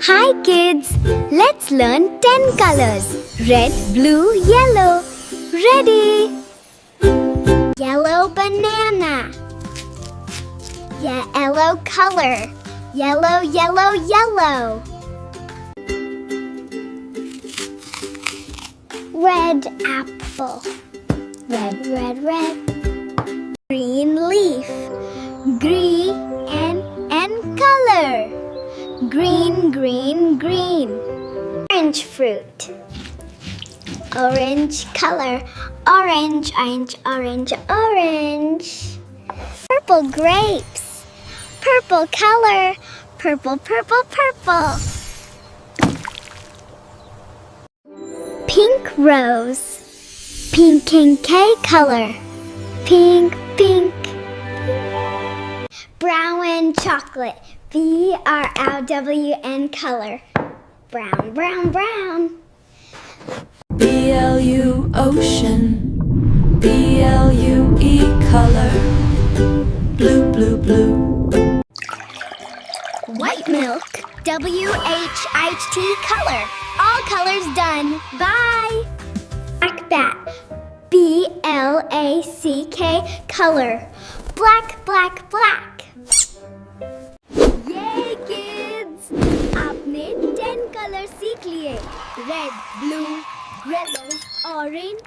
Hi kids, let's learn 10 colors. Red, blue, yellow. Ready? Yellow banana. Yellow color. Yellow, yellow, yellow. Red apple. Red, red, red. Green leaf. Green and color. Green, green, green. Orange fruit. Orange color. Orange, orange, orange, orange. Purple grapes. Purple color. Purple, purple, purple. Pink rose. Pink and K color. Pink, pink. Brown chocolate. BROWN color. Brown, brown, brown. BLU ocean. BLUE color. Blue, blue, blue. White milk. WHIT color. All colors done. Bye. Black bat. BLACK color. Black, black, black. Yay kids! आपने 10 colour सीख लिए. Red, blue, yellow, orange.